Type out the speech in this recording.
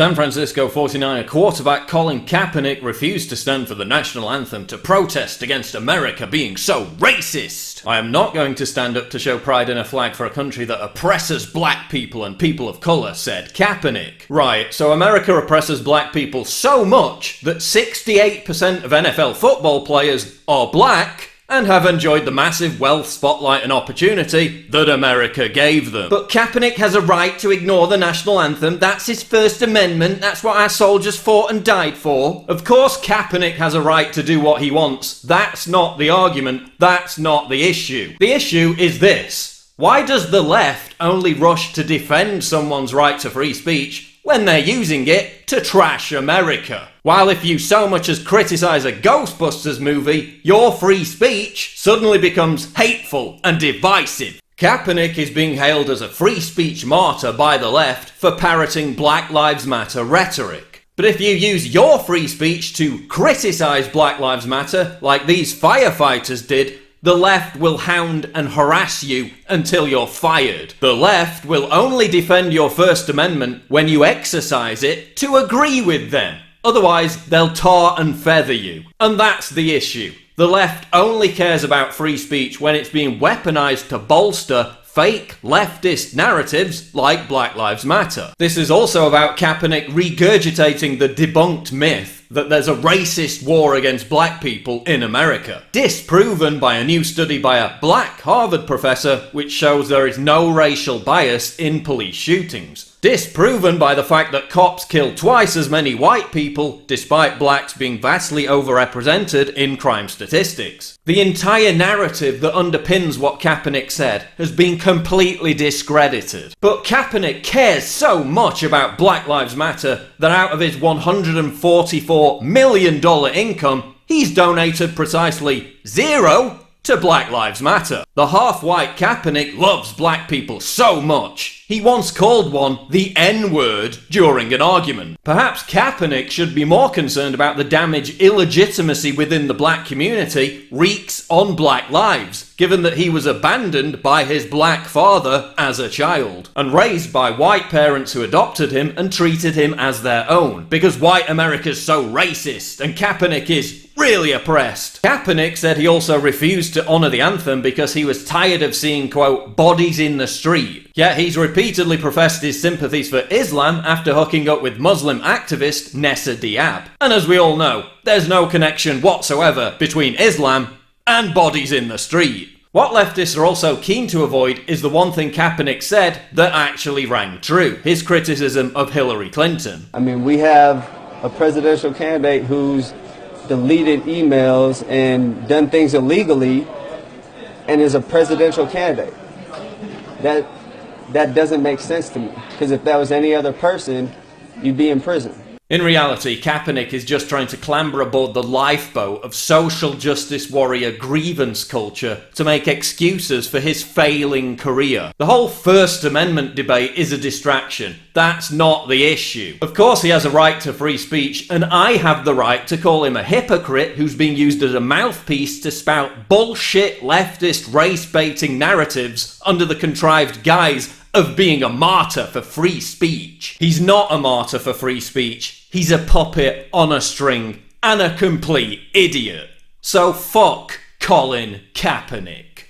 San Francisco 49er quarterback Colin Kaepernick refused to stand for the national anthem to protest against America being so racist. I am not going to stand up to show pride in a flag for a country that oppresses black people and people of colour, said Kaepernick. Right, so America oppresses black people so much that 68% of NFL football players are black and have enjoyed the massive wealth, spotlight and opportunity that America gave them. But Kaepernick has a right to ignore the national anthem. That's his First Amendment. That's what our soldiers fought and died for. Of course Kaepernick has a right to do what he wants. That's not the argument. That's not the issue. The issue is this. Why does the left only rush to defend someone's right to free speech when they're using it to trash America? While if you so much as criticise a Ghostbusters movie, your free speech suddenly becomes hateful and divisive. Kaepernick is being hailed as a free speech martyr by the left for parroting Black Lives Matter rhetoric. But if you use your free speech to criticise Black Lives Matter, like these firefighters did, the left will hound and harass you until you're fired. The left will only defend your First Amendment when you exercise it to agree with them. Otherwise, they'll tar and feather you. And that's the issue. The left only cares about free speech when it's being weaponized to bolster fake leftist narratives like Black Lives Matter. This is also about Kaepernick regurgitating the debunked myth that there's a racist war against black people in America, disproven by a new study by a black Harvard professor which shows there is no racial bias in police shootings, disproven by the fact that cops kill twice as many white people despite blacks being vastly overrepresented in crime statistics. The entire narrative that underpins what Kaepernick said has been completely discredited. But Kaepernick cares so much about Black Lives Matter that out of his $144 million income, he's donated precisely zero to Black Lives Matter. The half-white Kaepernick loves black people so much, he once called one the N-word during an argument. Perhaps Kaepernick should be more concerned about the damage illegitimacy within the black community wreaks on black lives, given that he was abandoned by his black father as a child, and raised by white parents who adopted him and treated him as their own, because white America's so racist and Kaepernick is really oppressed. Kaepernick said he also refused to honour the anthem because he was tired of seeing, quote, bodies in the street. Yet he's repeatedly professed his sympathies for Islam after hooking up with Muslim activist Nessa Diab. And as we all know, there's no connection whatsoever between Islam and bodies in the street. What leftists are also keen to avoid is the one thing Kaepernick said that actually rang true, his criticism of Hillary Clinton. I mean, we have a presidential candidate who's deleted emails and done things illegally and is a presidential candidate. That doesn't make sense to me, because if that was any other person, you'd be in prison. In reality, Kaepernick is just trying to clamber aboard the lifeboat of social justice warrior grievance culture to make excuses for his failing career. The whole First Amendment debate is a distraction. That's not the issue. Of course he has a right to free speech, and I have the right to call him a hypocrite who's being used as a mouthpiece to spout bullshit leftist race-baiting narratives under the contrived guise of being a martyr for free speech. He's not a martyr for free speech. He's a puppet on a string and a complete idiot. So fuck Colin Kaepernick.